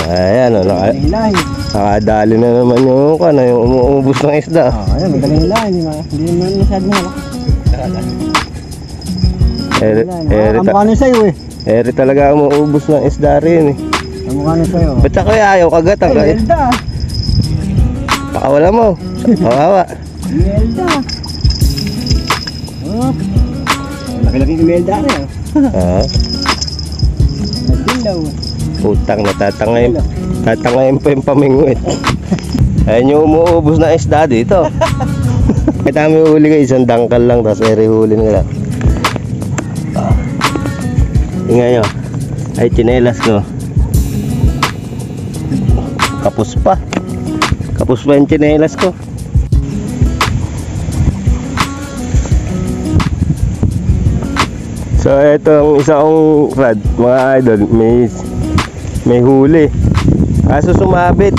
Ayan, nakadali na naman yung umuubos ng isda. Ayan, magaling hilahin. Hindi naman masyadong malaki. Kamukha na sa'yo eh. Eri talaga umuubos ng isda rin eh. Kamukha na sa'yo. Ba't ako ayaw kagat ang kain? Melda. Pakawala mo. Kawawa. Melda. Laki-laki yung Melda rin. Nagdilaw. Putang, natatangayin pa yung pamingwit. Ayan yung umuubos na isda dito. May tami huli ka, isang dangkal lang, tapos eri huli nila. Tingnan nyo, ay tsinelas ko. Kapos pa yung tsinelas ko. So itong isang rad, mga idol, may huli, kaso sumabit.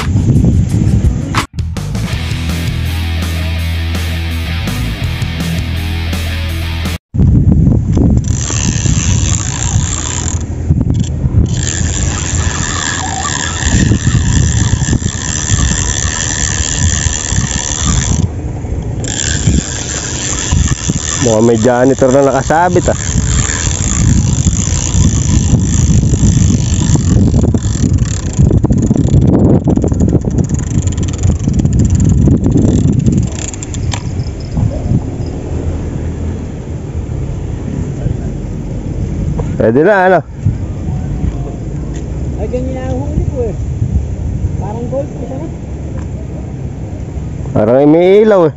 Mukhang may janitor na nakasabit ah. Pwede na ano? Ay, ganyan ang huli ko eh. Parang gold ko siya na. Parang may ilaw eh.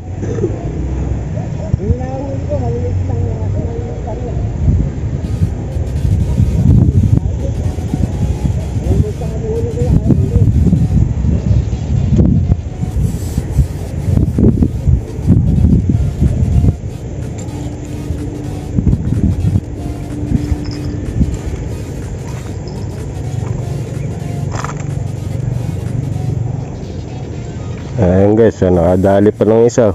Ganyan ang huli ko, malilit lang yung karila. Malilit lang ang huli ko lang. Ayan guys, nakadali pa ng isa.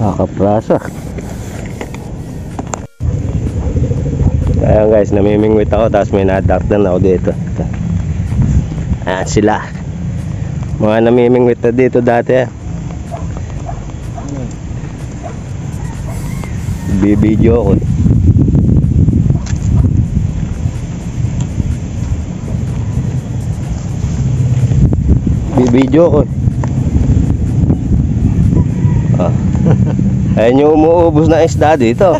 Nakaprasa. Ayan guys, namimingwit ako, tapos may nadaktan ako dito. Ayan sila, mga namimingwit na dito dati eh. Bibidyo ko. Bibidyo ko. Ayan yung umuubos na isda dito.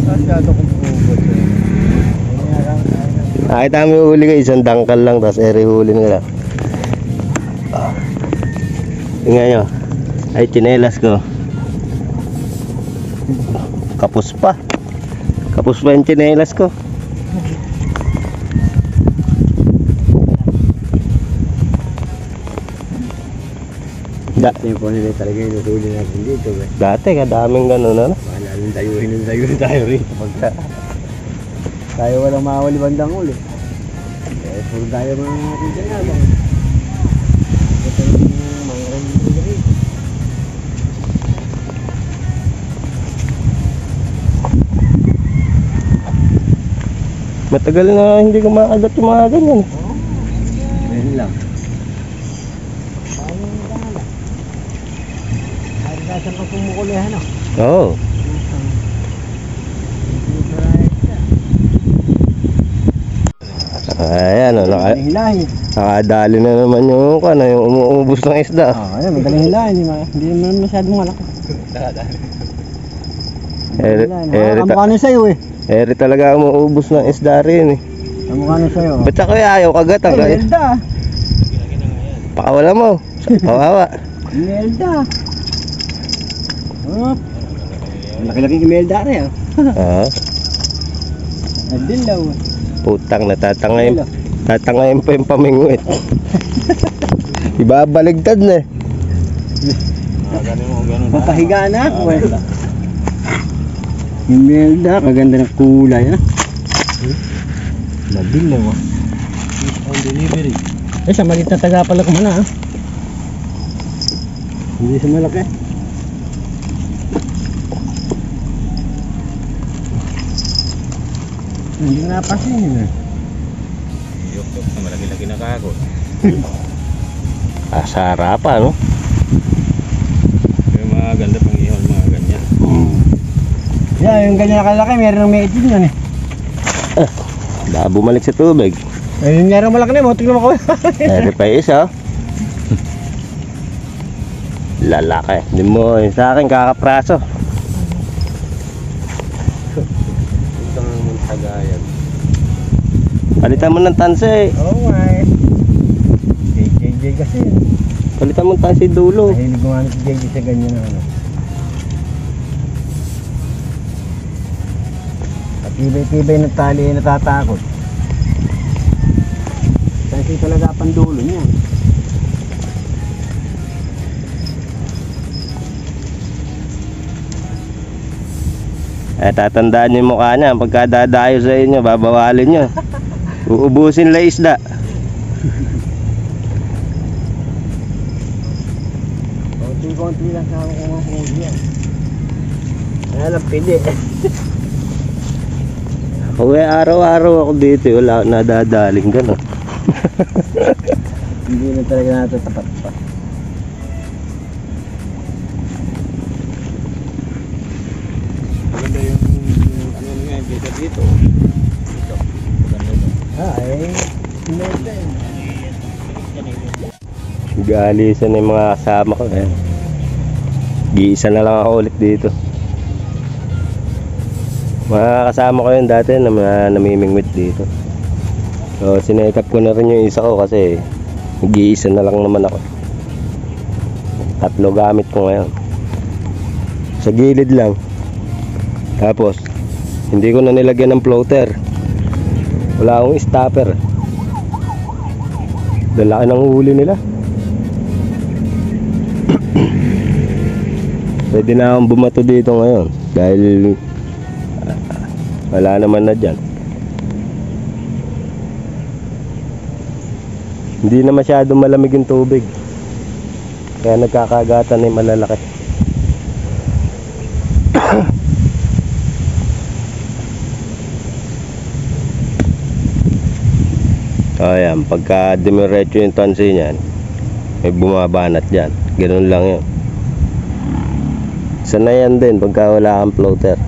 Masyado kong ubod eh. Nakita mo huli ka, isang dangkal lang, tapos eri huli nila. Tingnan nyo, ay tsinelas ko. Kapos pa yung tsinelas ko. Dati yung nila talaga yung nutuli natin dito eh. Dati kadaming gano'n ano? Mahalalong tayuhin tayo rin. Pagka tayo walang mawali bandang uli. Eh, puro tayo mga natin dyan nga ba? Ito yung mga rin dito rin. Matagal na hindi kumakagat yung mga ganyan. Ngayon lang. Saan ka pumukulihan o? Oo. Ayan, nakadali na naman yung umuubos ng isda. Ayan, magaling hilahin. Hindi naman masyadong malaki. Kamukha na sa'yo eh. Eri talaga umuubos ng isda rin eh. Kamukha na sa'yo. Ba't ako ayaw kagat ang kain? Melda. Pakawala mo. Kawawa. Melda. Laki-laki yung Melda rin ah. Ah. Nagdilaw. Putang, Tatangayin pa yung pamingwit. Ibabaligtad na eh. Papahiga na ako eh. Yung Melda, kaganda ng kulay ha. Labil lang ah. On delivery. Eh sa maliit na taga pala kumana ha. Hindi sa malaki. Hindi na napasin yun eh. Yok-yok na malaki-laki na kako. Asara pa no? Yung mga ganda pang ihon, mga ganyan. Yeah, yung ganyan kalaki, meron ng medyo yan eh. Baka bumalik sa tubig. Eh, yung meron malaki na mo, tignan mo ko. Eri pa isa. Lalaki. Hindi mo sa akin kakapraso. Ito nga mong tagayan. Palitan mo ng tansi. Oo nga eh. JJ kasi. Palitan mo ng tansi dulo. Mahilig gumamit si JJ sa ganyan na ano. Tibay-tibay ng tali ay natatakot. Kasi talaga pandulo niya. Tatandaan niyo yung mukha niya. Pagka dadayo sa inyo, babawalin niyo. Uubusin la isda. Konti-konti lang sa akong kumahuli yan. Kaya lang pili. Uwe, araw-araw ako dito. Wala akong nadadaling gano'n. Hindi na talaga natatapat pa. Maganda yung ano nga yung dito dito. Dito. Maganda ito. Hindi eh. Galisan yung mga kasama ko. Giisa na lang ako ulit dito. Mga kasama ko yun dati na namimingwit dito. So sinetap ko na rin yung isa ko kasi nag-iisa na lang naman ako. 3 gamit ko ngayon. Sa gilid lang. Tapos hindi ko na nilagyan ng floater. Wala akong stopper. Lalaki ng huli nila. Pwede na akong bumato dito ngayon dahil wala naman na dyan. Hindi na masyadong malamig yung tubig, kaya nagkakagatan na yung malalaki. Ayan, pagka dumiretso yung tansi niyan, may bumabanat dyan. Ganun lang yun. Sanayan din pagka wala kang floater.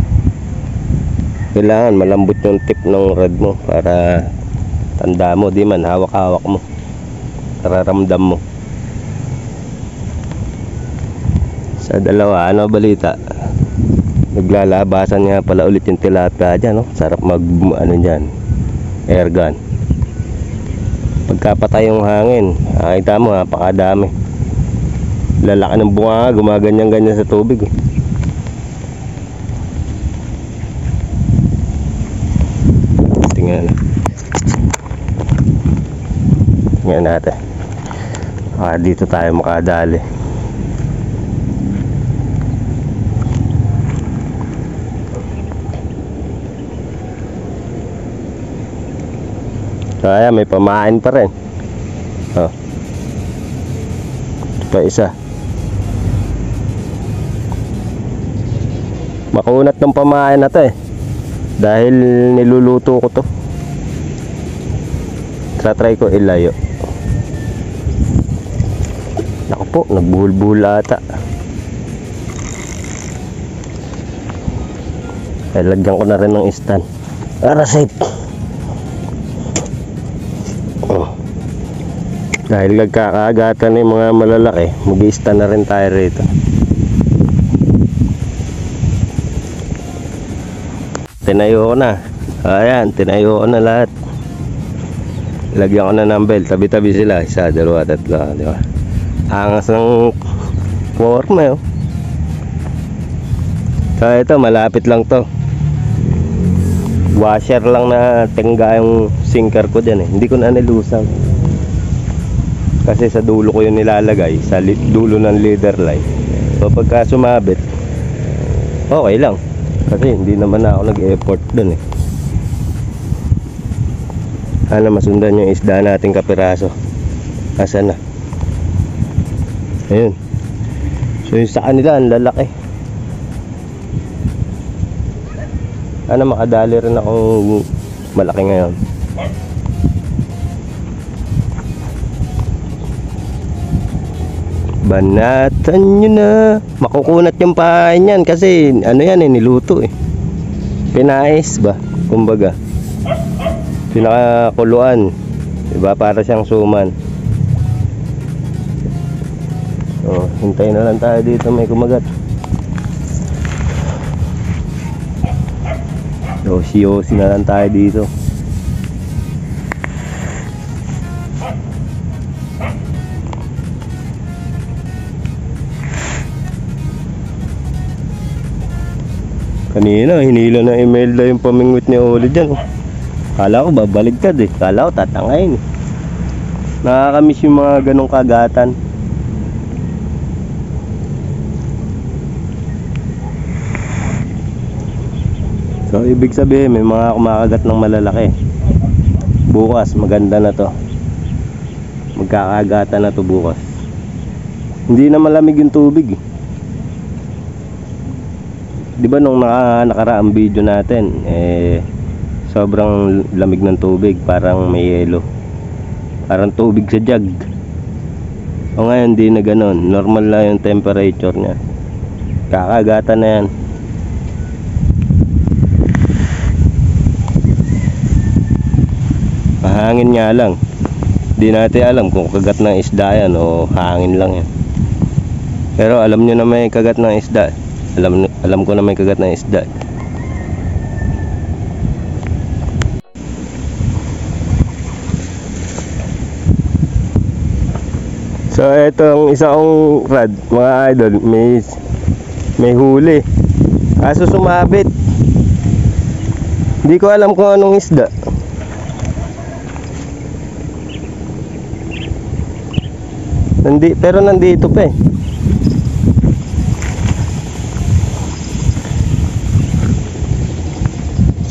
Kailangan malambot yung tip ng rod mo para tanda mo, di man hawak-hawak mo, nararamdam mo. Sa dalawa, ano balita? Naglalabasan nga pala ulit yung tilapia dyan, no? Sarap mag ano dyan, air gun. Pagkapatay yung hangin, nakita mo napakadami. Lalaki ng bunga, gumaganyan-ganyan sa tubig. Tingnan natin. Dito tayo makadali. So ayan, may pamain pa rin. Ito isa. Makunat ng pamain na to eh, dahil niluluto ko to. Try ko ilayo. Naku po, nagbuhul-buhul ata. Lagyan ko na rin ng stand para safe. Dahil nagkakaagatan yung mga malalaki, mag-i-stand na rin tayo rito. Tinayo ko na. Ayan, tinayo ko na lahat. Lagyan ko na ng belt, tabi-tabi sila, 1, 2, 3, di ba? Angas ng forma yun. So ito, malapit lang to. washer lang na tengga yung sinker ko dyan eh. Hindi ko na nilusan. Kasi sa dulo ko yun nilalagay, sa dulo ng leader line. So pagka sumabit, okay lang. Kasi hindi naman ako nag-effort dun eh. Sana masundan yung isda nating kapiraso. Asan na? Ayun. So yung sa kanila ang lalaki. Sana makadali rin akong malaki ngayon. Banatan nyo na. Makukunat yung pahain yan. Kasi ano yan eh, niluto eh. Pinais ba? Kumbaga pinakakuluan, diba? Para siyang suman. So hintayin na lang tayo dito may kumagat. Yosi na lang tayo dito. Kanina hinila na Imelda yung pamingwit ni Oli dyan oh. Kala ko babaligtad eh. Kala ko tatangayin eh. Nakakamiss yung mga ganong kagatan. So ibig sabihin may mga kumakagat ng malalaki. Bukas maganda na to. Magkakagatan na to bukas. Hindi na malamig yung tubig eh. Di ba nung nakaraang video natin sobrang lamig ng tubig, parang may yelo, parang tubig sa jug. O ngayon di na ganon, normal lang yung temperature nya. Kakagatan na yan. Mahangin nga lang, di natin alam kung kagat ng isda yan o hangin lang yan. Pero alam nyo na may kagat ng isda. Alam ko na may kagat ng isda. So itong isang rad mga idol, may huli. Kaso sumabit. Hindi ko alam kung anong isda. Pero nandito pa eh.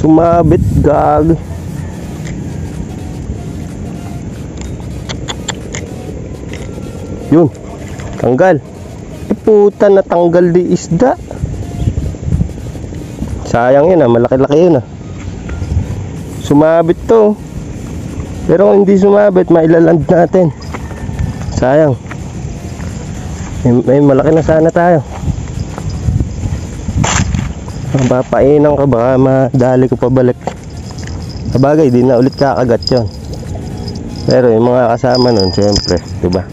Sumabit, gag. Yun, tanggal. Puta, natanggal di isda. Sayang yun ah, malaki-laki yun ah. Sumabit to. Pero kung hindi sumabit, mailaland natin. Sayang. May malaki na sana tayo. Papainan ka baka madali ko pabalik. Sabagay di na ulit kakagat yun. Pero yung mga kasama nun syempre, diba,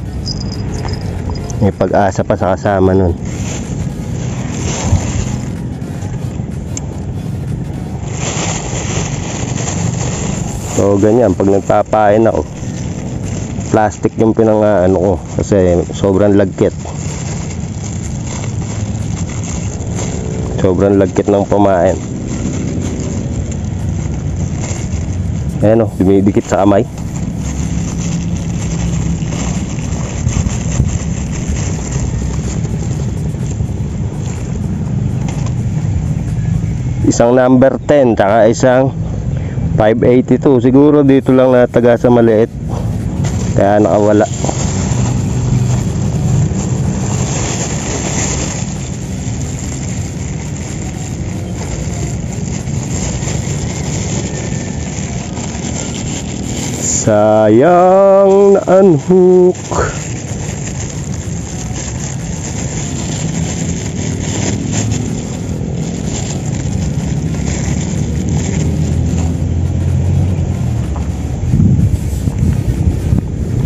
may pag-asa pa sa kasama nun. So ganyan, pag nagpapain ako, plastic yung pinang-ano ko kasi sobrang lagkit. Sobrang lagkit ng pamain. Ayan o, dumidikit sa kamay. Isang number 10 tsaka isang 582. Siguro dito lang nataga sa maliit, kaya nakawala. Sayang na unhook.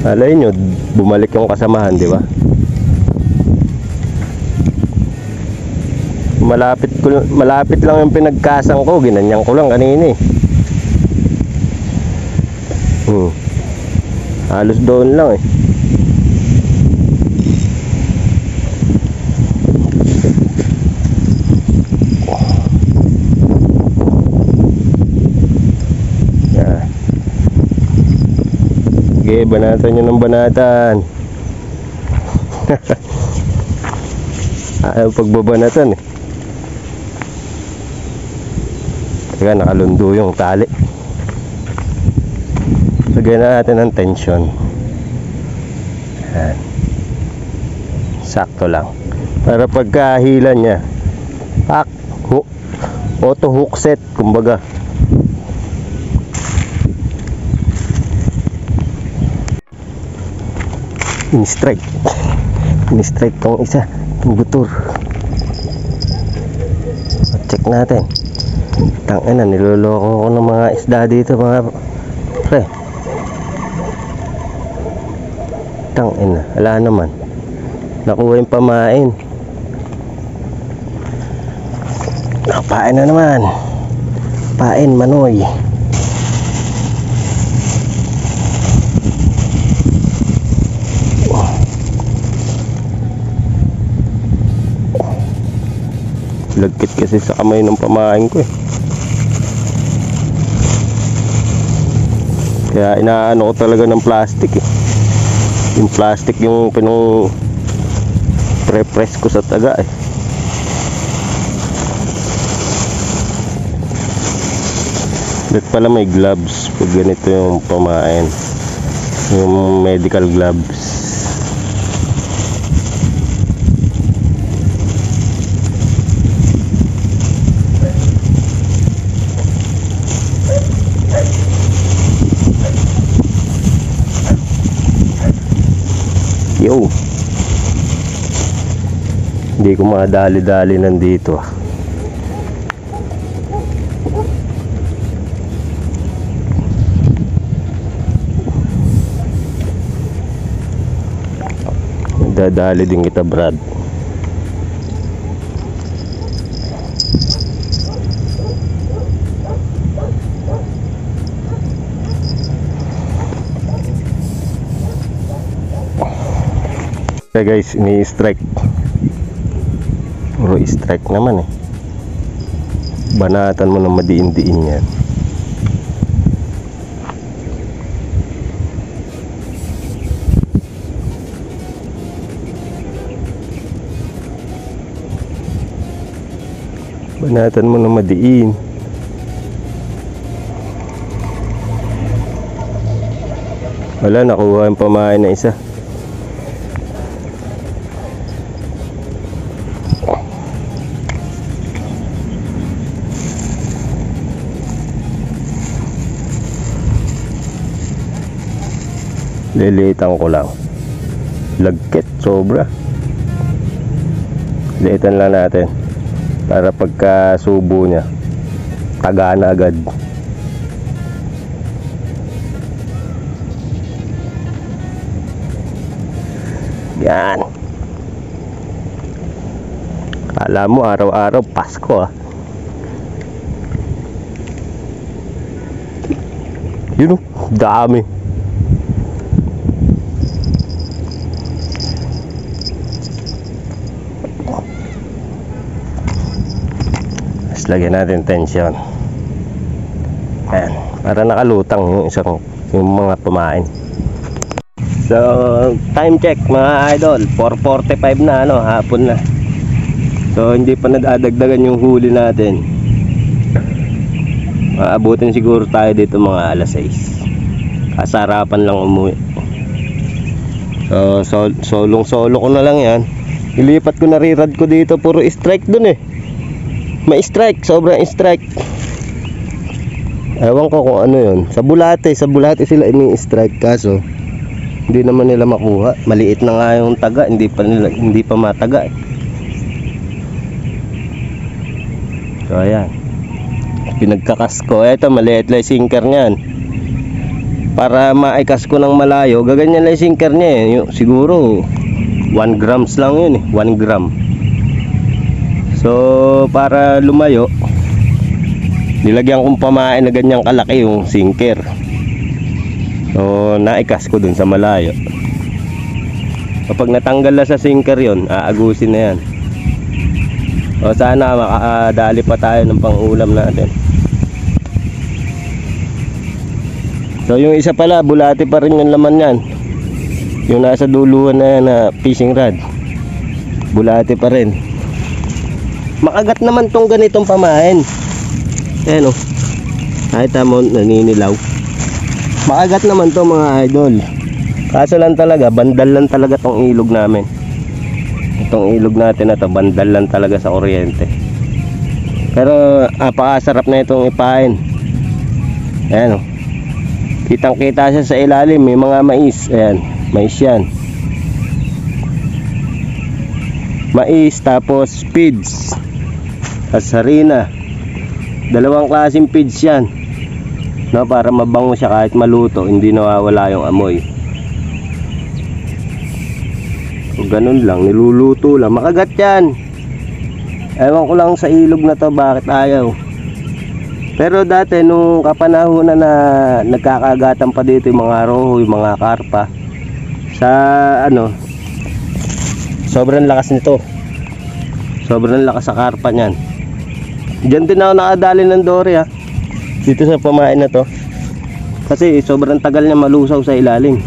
Alay nyo, bumalik yung kasamahan, di ba? Malapit lang yung pinagkasang ko, ginanyang ko lang kanina eh. Halos doon lang eh. Sige, banatan nyo ng banatan. Ayaw pagbabanatan eh. Kaya nakalundo yung tali. Lagyan na natin ng tension. Ayan. Sakto lang. Para pagkahila niya, auto hook set kumbaga. In-strike tong isa, yung butur. Check natin. Tangina, niloloko ko ng mga isda dito mga pre. Tangina, wala naman. Nakuha yung pamain. Pain na naman. Pain, manoy. Lagkit kasi sa kamay ng pamain ko eh. Kaya inaano ko talaga ng plastic eh. Yung plastic yung pre-press ko sa taga eh. Dapat pala may gloves pag ganito yung pamain. Yung medical gloves. Yo, hindi ko madali-dali nandito. Dadali din kita, Brad. Guys, ini-strike. Puro strike naman eh. Banatan mo na madiin-diin yan. Banatan mo na madiin. Wala, nakuha yung pamain na isa. Liliitan ko lang. Lagkit, sobra. Liitan lang natin para pagka subo niya taga na agad. Yan. Kala mo araw-araw Pasko ah. Yun oh, dami. Lagyan natin tension. Ayan, para nakalutang yung mga pamain. So, time check mga idol, 4:45 na hapon na. So, hindi pa nadadagdagan yung huli natin. Maabutin siguro tayo dito mga alas 6. Kasarapan lang umuwi. So, solong-solo ko na lang yan. Ilipat ko na rirad ko dito, puro strike dun eh. May strike, sobrang strike. Ewan ko kung ano yun. Sa bulate sila ini-strike kaso hindi naman nila makuha. Maliit na nga yung taga, hindi pa mataga eh. So ayan. Pinagkakas ko. Eto, maliit lang yung sinker niyan. Para maikas ko ng malayo, gaganyan lang yung sinker niya eh. Siguro 1 grams lang yun eh. 1 gram. So para lumayo, nilagyan kong pamain na ganyang kalaki yung sinker. So naikas ko dun sa malayo. Kapag natanggal na sa sinker yon, aagusin na yan. O sana makadali pa tayo ng pang-ulam natin. So yung isa pala, bulati pa rin yung laman yan. Yung nasa duluhan na yan na fishing rod, bulati pa rin. Makagat naman tong ganitong pamain. Ayan o, nakita mo naninilaw. Makagat naman to mga idol. Kaso lang talaga, bandal lang talaga tong ilog namin. Itong ilog natin na to, bandal lang talaga sa kuryente. Pero napakasarap na itong ipain. Ayan o, kitang kita siya sa ilalim, may mga mais. Ayan, mais yan. Mais, tapos feeds, tapos harina. Dalawang klaseng feeds yan, no, para mabango siya kahit maluto, hindi nawawala yung amoy. So ganun lang, niluluto lang. Makagat yan. Ewan ko lang sa ilog na to bakit ayaw. Pero dati nung kapanahonan na nagkakagatan pa dito yung mga roho, yung mga karpa, sa ano, sobrang lakas nito. Sobrang lakas sa karpa niyan. Diyan din ako nakadali ng dory ha, dito sa pamain na to. Kasi sobrang tagal niya malusaw sa ilalim.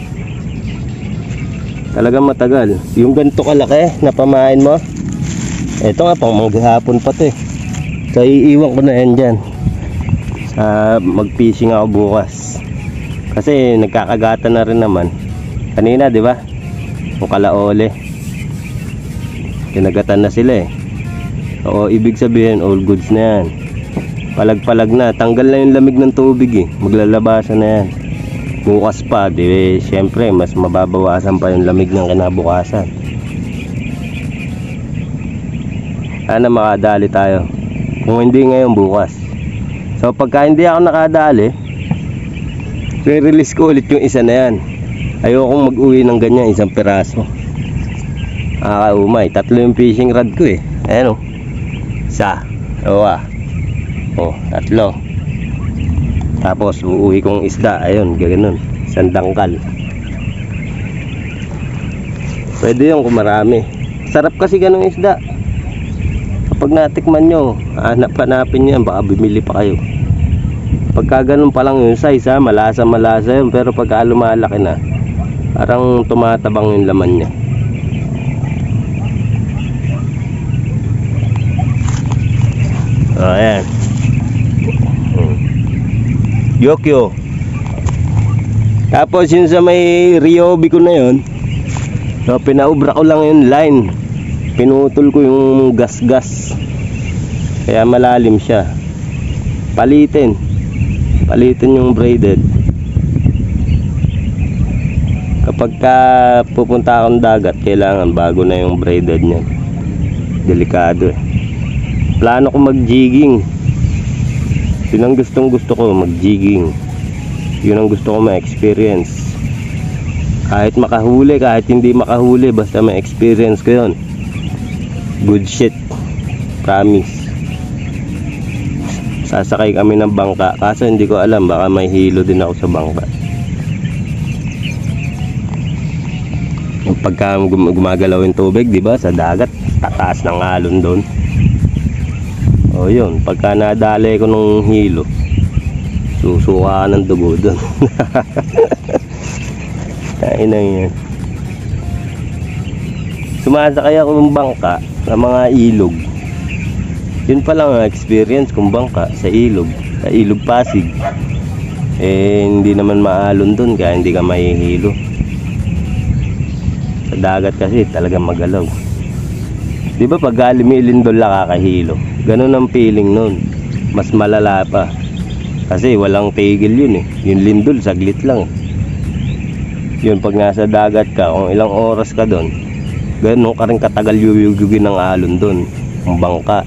Talagang matagal. Yung ganito kalaki na pamain mo, eto nga pang maghapon pa to eh. So iiwan ko na yan dyan. Mag-fishing ako bukas. Kasi nagkakagatan na rin naman. Kanina, di ba? Yung kalaole. Kinagatan na sila eh. Oo, ibig sabihin all goods na yan. Palag-palag na. Tanggal na yung lamig ng tubig eh. Maglalabasan na yan. Bukas pa, di syempre mas mababawasan pa yung lamig ng kinabukasan. Sana makadali tayo. Kung hindi ngayon, bukas. So pagka hindi ako nakadali, re-release ko ulit yung isa na yan. Ayokong mag-uwi ng ganyan, isang piraso. Umay, 3 yung fishing rod ko eh. Ayan o, 1, 2, 3. Tapos uuwi kong isda, ayun, ganoon, 1 dangkal. Pwede yun kung marami. Sarap kasi ganong isda. Kapag natikman nyo, hanap-hanapin nyo yan, baka bumili pa kayo. Pagka ganun pa lang yung size ha, malasa yun. Pero pagka lumalaki na, parang tumatabang yung laman niya. So ayan, Yokyo. Tapos yun sa may Ryobi ko na yun, so pinaubra ko lang yung line, pinutol ko yung gas kaya malalim siya. Palitin yung braided. Kapag ka pupunta akong dagat, kailangan bago na yung braided niya. Delikado eh. Plano ko mag-jigging. Yun ang gusto ko, mag-jigging. Yun ang gusto ko ma-experience. Kahit makahuli, kahit hindi makahuli, basta ma-experience ko yun. Good shit, promise. Sasakay kami ng bangka, kaso hindi ko alam, baka may hilo din ako sa bangka. Yung pagka gumagalaw yung tubig, di ba, sa dagat, tataas ng alon doon. O yun, pagka nadali ko ng hilo, susuka ng dugo doon. Kain na yan. Sumasakay ako ng bangka sa mga ilog. Yun pa lang ang experience kong bangka sa ilog Pasig. Eh hindi naman maalon doon, kaya hindi ka mahihilo. Sa dagat kasi talagang magalaw. Di ba pag galimilin doon nakakahilo? Ganun ang feeling nun. Mas malala pa. Kasi walang tigil yun eh. Yung lindol saglit lang eh. Yun pag nasa dagat ka, kung ilang oras ka doon, ganun ka rin katagal yuyugugin ng alon doon, ang bangka.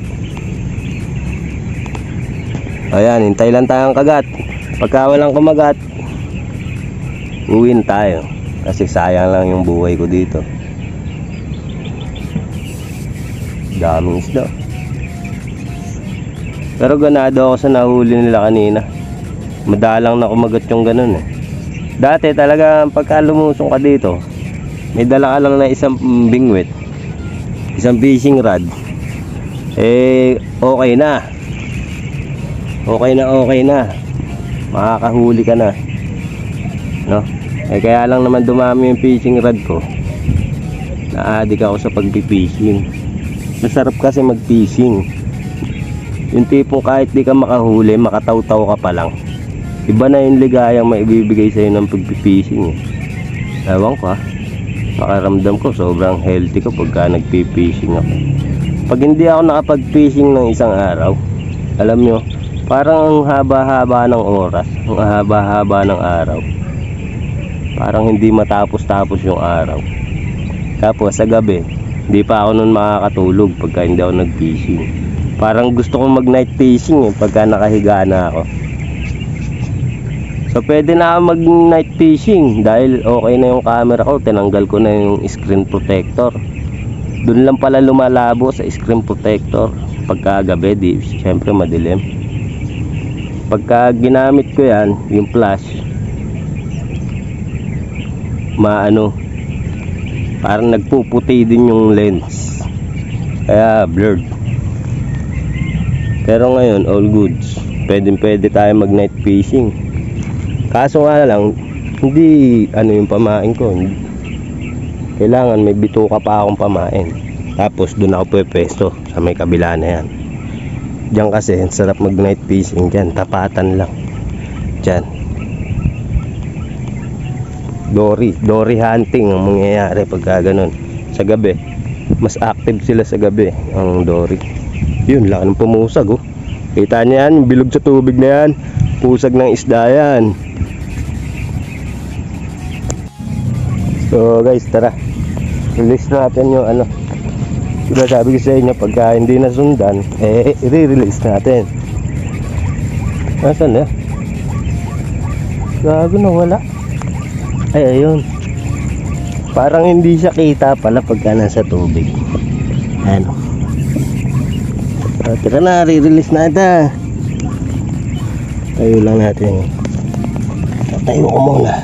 Ayan, hintay lang tayong kagat. Pagka walang kumagat, uwin tayo. Kasi sayang lang yung buhay ko dito. Daming isda. Pero ganado ako sa nahuli nila kanina. Madalang na kumagat yung ganun eh. Dati talaga pagka lumusong ka dito, may dala ka lang na isang bingwit, isang fishing rod, eh okay na, makakahuli ka na. Kaya lang naman dumami yung fishing rod ko. Na-addict ako sa pag-fishing. Masarap kasi mag-fishing. Yung tipong kahit di ka makahuli, makataw-taw ka pa lang. Iba na yung ligayang maibibigay sa'yo ng pag-fishing eh. Ewan ko Pakaramdam ko sobrang healthy ko pagka nag-fishing ako. Pag hindi ako nakapag-fishing ng isang araw, alam nyo, parang ang haba-haba ng oras, ang haba-haba ng araw. Parang hindi matapos-tapos yung araw. Tapos sa gabi, hindi pa ako nun makakatulog pagka hindi ako nag-fishing. Parang gusto kong mag-night fishing pagka nakahiga na ako. So pwede na ako mag-night fishing dahil okay na yung camera ko, tinanggal ko na yung screen protector. Doon lang pala lumalabo sa screen protector pagka gabi, di syempre madilim. Pagka ginamit ko yan, yung flash, parang nagpuputi din yung lens, kaya blurred. Pero ngayon all goods, pwede tayo mag night fishing. Kaso nga lang, hindi yung pamain ko. Kailangan may bituka pa akong pamain. Tapos doon ako pwesto sa may kabila na yan. Diyan kasi sarap mag night fishing dyan. Tapatan lang. Dyan. Dory hunting ang mangyayari pagka ganun. Sa gabi, mas active sila sa gabi ang dory. Yun, laki ng pumusag Kita niya yan, yung bilog sa tubig na yan. Pusag ng isda yan. So guys, tara, release natin yung sabi ko sa inyo, pagka hindi nasundan, i-release natin. Nasaan na? Gago na wala. Ay, ayun. Parang hindi siya kita pala pagka nasa tubig. Ano? Tara na, re-release natin. Tayo lang natin. Tayo ko muna.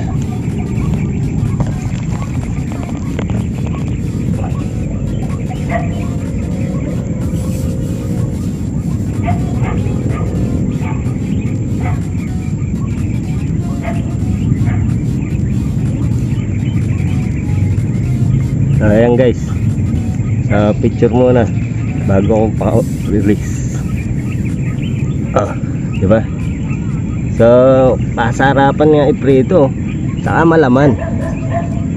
Ayan guys, picture muna bago akong pa-release. Diba? So, pasarapan nga iprito, saka malaman.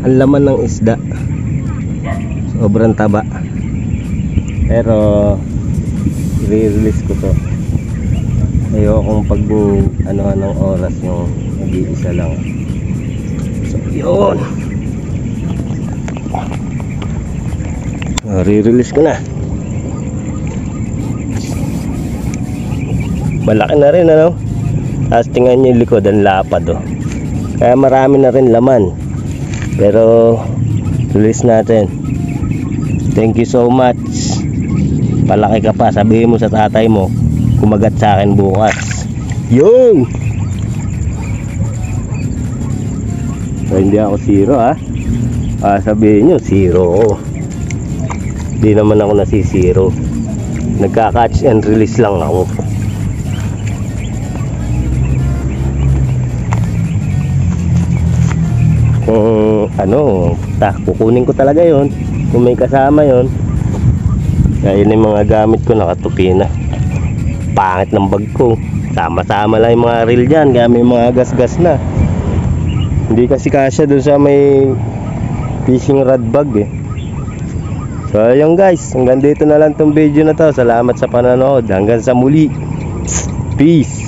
Ang laman ng isda, sobrang taba. Pero i-release ko to. Ayokong pag ng oras yung nag-iisa lang. So, yun. Re-release ko na. Malaki na rin Tapos tingnan nyo yung likod, ang lapad Kaya marami na rin laman. Pero release natin. Thank you so much. Palaki ka pa, sabihin mo sa tatay mo kumagat sa akin bukas. Yun. So, hindi ako zero sabihin nyo zero. Di naman ako nasisiro. Nagka-catch and release lang ako. Kung kukunin ko talaga yon. Kung may kasama yon. Kaya yun yung mga gamit ko, nakatupi na. Pangit ng bag ko. Sama-sama lang yung mga reel dyan, kaya may mga gas-gas na. Hindi kasi kasya dun sa may fishing rod bag So ayun guys, hanggang dito na lang tong video na to. Salamat sa panonood. Hanggang sa muli. Peace.